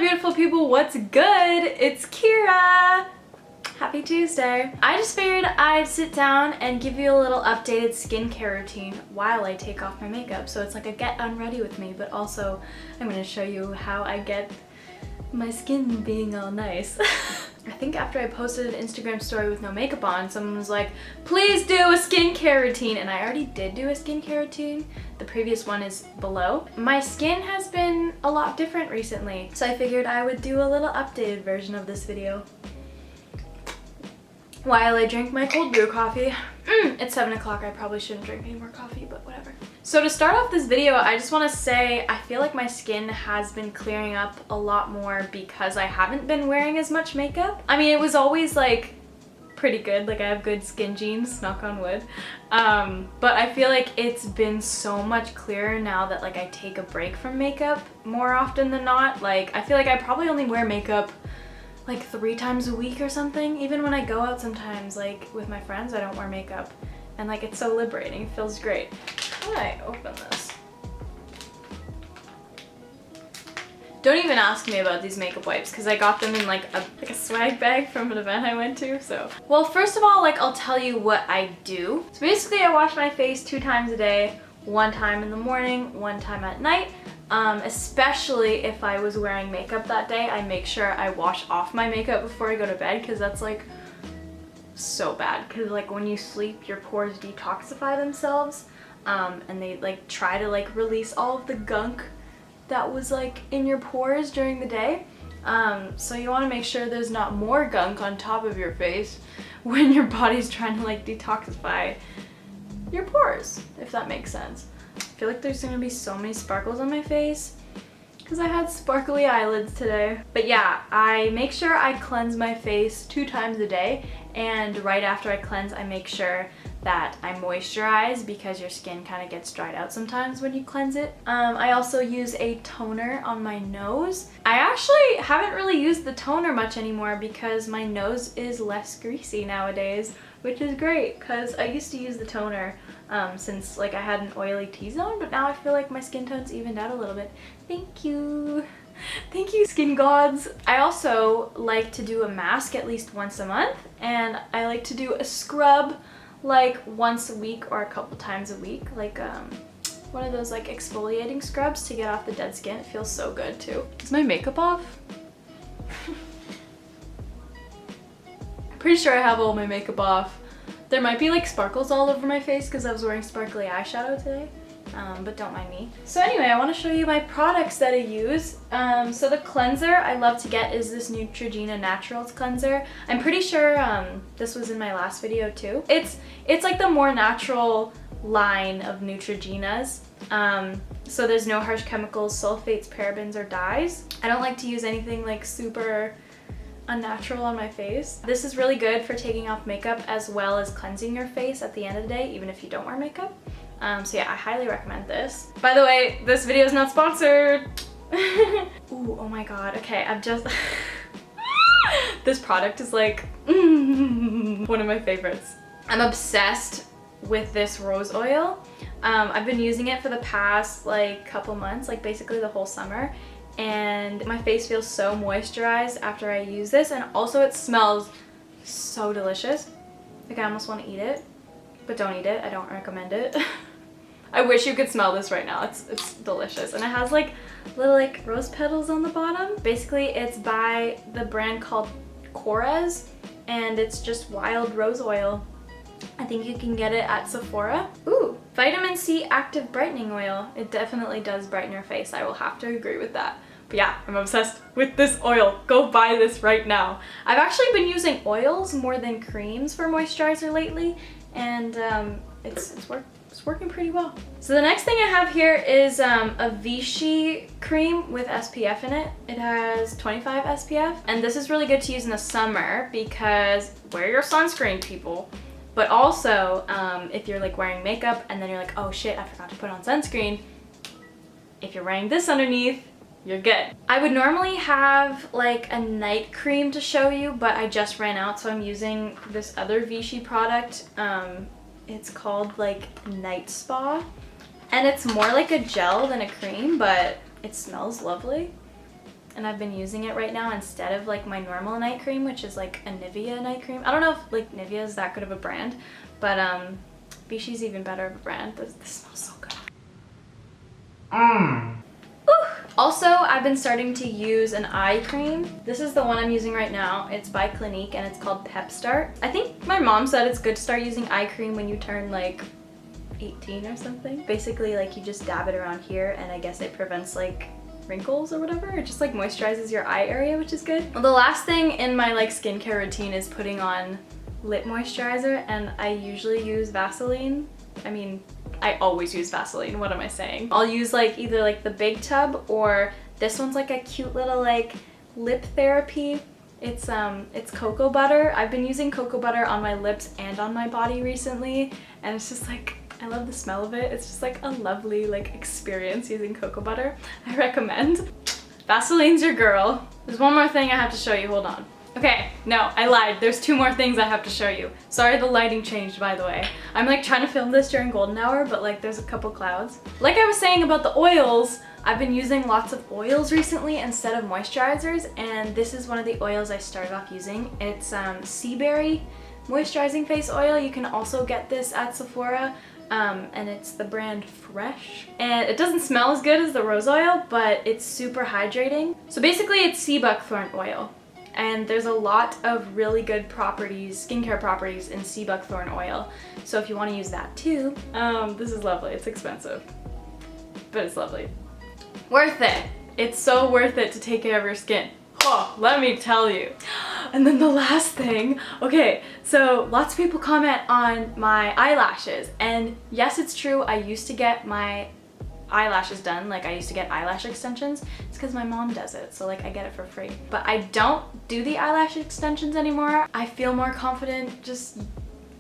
beautiful people, what's good? It's Keara! Happy Tuesday. I just figured I'd sit down and give you a little updated skincare routine while I take off my makeup. So it's like a get unready with me, but also I'm going to show you how I get my skin being all nice. I think after I posted an Instagram story with no makeup on, someone was like, please do a skincare routine. And I already did do a skincare routine. The previous one is below. My skin has been a lot different recently, so I figured I would do a little updated version of this video while I drink my cold brew coffee. It's 7 o'clock, I probably shouldn't drink any more coffee, but whatever. So to start off this video, I just want to say I feel like my skin has been clearing up a lot more because I haven't been wearing as much makeup. I mean, it was always like pretty good, like I have good skin genes, knock on wood. But I feel like it's been so much clearer now that like I take a break from makeup more often than not. Like I feel like I probably only wear makeup like 3 times a week or something. Even when I go out sometimes, like with my friends, I don't wear makeup. And like it's so liberating, it feels great. How do I open this? Don't even ask me about these makeup wipes because I got them in like a swag bag from an event I went to, so. Well, first of all, like I'll tell you what I do. So basically I wash my face 2 times a day, 1 time in the morning, 1 time at night. Especially if I was wearing makeup that day, I make sure I wash off my makeup before I go to bed because that's like so bad. Because like when you sleep, your pores detoxify themselves and they like try to like release all of the gunk that was like in your pores during the day. So you want to make sure there's not more gunk on top of your face when your body's trying to like detoxify your pores, if that makes sense. I feel like there's gonna be so many sparkles on my face because I had sparkly eyelids today. But yeah, I make sure I cleanse my face 2 times a day, and right after I cleanse, I make sure that I moisturize because your skin kind of gets dried out sometimes when you cleanse it. I also use a toner on my nose. I actually haven't really used the toner much anymore because my nose is less greasy nowadays, which is great because I used to use the toner since like I had an oily T-zone, but now I feel like my skin tone's evened out a little bit. Thank you. Thank you, skin gods. I also like to do a mask at least once a month, and I like to do a scrub like once a week or a couple times a week, like one of those like exfoliating scrubs to get off the dead skin. It feels so good too. Is my makeup off? I'm pretty sure I have all my makeup off. There might be like sparkles all over my face because I was wearing sparkly eyeshadow today, but don't mind me. So anyway, I want to show you my products that I use. So the cleanser I love to get is this Neutrogena Naturals cleanser. I'm pretty sure this was in my last video too. It's like the more natural line of Neutrogenas. So there's no harsh chemicals, sulfates, parabens, or dyes. I don't like to use anything like super unnatural on my face. This is really good for taking off makeup as well as cleansing your face at the end of the day, even if you don't wear makeup. So yeah, I highly recommend this. By the way, this video is not sponsored. Ooh, oh my god. Okay, I've just this product is like one of my favorites. I'm obsessed with this rose oil. I've been using it for the past like couple months, like basically the whole summer. And my face feels so moisturized after I use this, and also it smells so delicious. Like I almost want to eat it, but don't eat it. I don't recommend it. I wish you could smell this right now. It's delicious, and it has like little like rose petals on the bottom. Basically, it's by the brand called Keara, and it's just wild rose oil. I think you can get it at Sephora. Ooh, vitamin C active brightening oil. It definitely does brighten your face. I will have to agree with that. But yeah, I'm obsessed with this oil. Go buy this right now. I've actually been using oils more than creams for moisturizer lately, and it's working pretty well. So the next thing I have here is a Vichy cream with SPF in it. It has 25 SPF, and this is really good to use in the summer because wear your sunscreen, people. But also, if you're like wearing makeup and then you're like, oh shit, I forgot to put on sunscreen, if you're wearing this underneath, you're good. I would normally have like a night cream to show you, but I just ran out, so I'm using this other Vichy product. It's called like Night Spa, and it's more like a gel than a cream, but it smells lovely. and I've been using it right now instead of like my normal night cream, which is like a Nivea night cream. I don't know if like Nivea is that good of a brand, but Vichy's even better of a brand. This smells so good. Also, I've been starting to use an eye cream. This is the one I'm using right now. It's by Clinique and it's called Pep Start. I think my mom said it's good to start using eye cream when you turn like 18 or something. Basically, like you just dab it around here and I guess it prevents like wrinkles or whatever. It just like moisturizes your eye area, which is good. Well, the last thing in my like skincare routine is putting on lip moisturizer, and I usually use Vaseline. I mean, I always use Vaseline, what am I saying? I'll use like either like the big tub, or this one's like a cute little like lip therapy. It's cocoa butter. I've been using cocoa butter on my lips and on my body recently, and it's just like, I love the smell of it. It's just like a lovely like experience using cocoa butter. I recommend. Vaseline's your girl. There's one more thing I have to show you, hold on. Okay, no, I lied. There's two more things I have to show you. Sorry the lighting changed, by the way. I'm like trying to film this during golden hour, but like there's a couple clouds. Like I was saying about the oils, I've been using lots of oils recently instead of moisturizers, and this is one of the oils I started off using. It's sea berry moisturizing face oil. You can also get this at Sephora, and it's the brand Fresh. And it doesn't smell as good as the rose oil, but it's super hydrating. So basically it's sea buckthorn oil. And there's a lot of really good properties, skincare properties in sea buckthorn oil. So if you want to use that too, this is lovely. It's expensive, but it's lovely. Worth it. It's so worth it to take care of your skin. Oh, let me tell you. And then the last thing, okay, so lots of people comment on my eyelashes, and yes, it's true, I used to get my eyelashes done, like I used to get eyelash extensions. It's because my mom does it, so like I get it for free. But I don't do the eyelash extensions anymore. I feel more confident just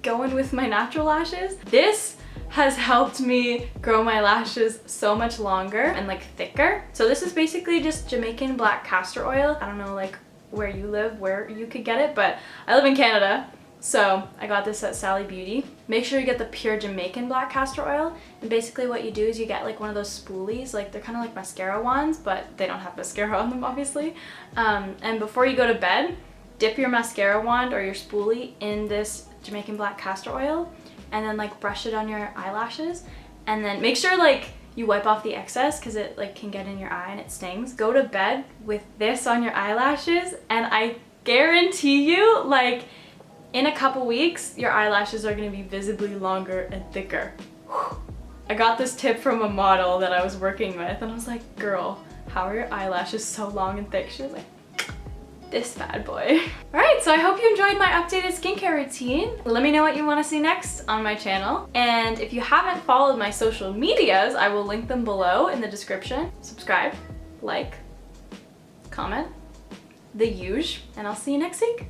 going with my natural lashes. This has helped me grow my lashes so much longer and like thicker. So this is basically just Jamaican black castor oil. I don't know like where you live, where you could get it, but I live in Canada. So I got this at Sally Beauty. Make sure you get the pure Jamaican black castor oil. And basically what you do is you get like one of those spoolies, like they're kind of like mascara wands, but they don't have mascara on them obviously. And before you go to bed, dip your mascara wand or your spoolie in this Jamaican black castor oil, and then like brush it on your eyelashes. And then make sure like you wipe off the excess because it like can get in your eye and it stings. Go to bed with this on your eyelashes, and I guarantee you like in a couple weeks, your eyelashes are gonna be visibly longer and thicker. Whew. I got this tip from a model that I was working with, and I was like, girl, how are your eyelashes so long and thick? She was like, this bad boy. All right, so I hope you enjoyed my updated skincare routine. Let me know what you wanna see next on my channel. And if you haven't followed my social medias, I will link them below in the description. Subscribe, like, comment, the usual, and I'll see you next week.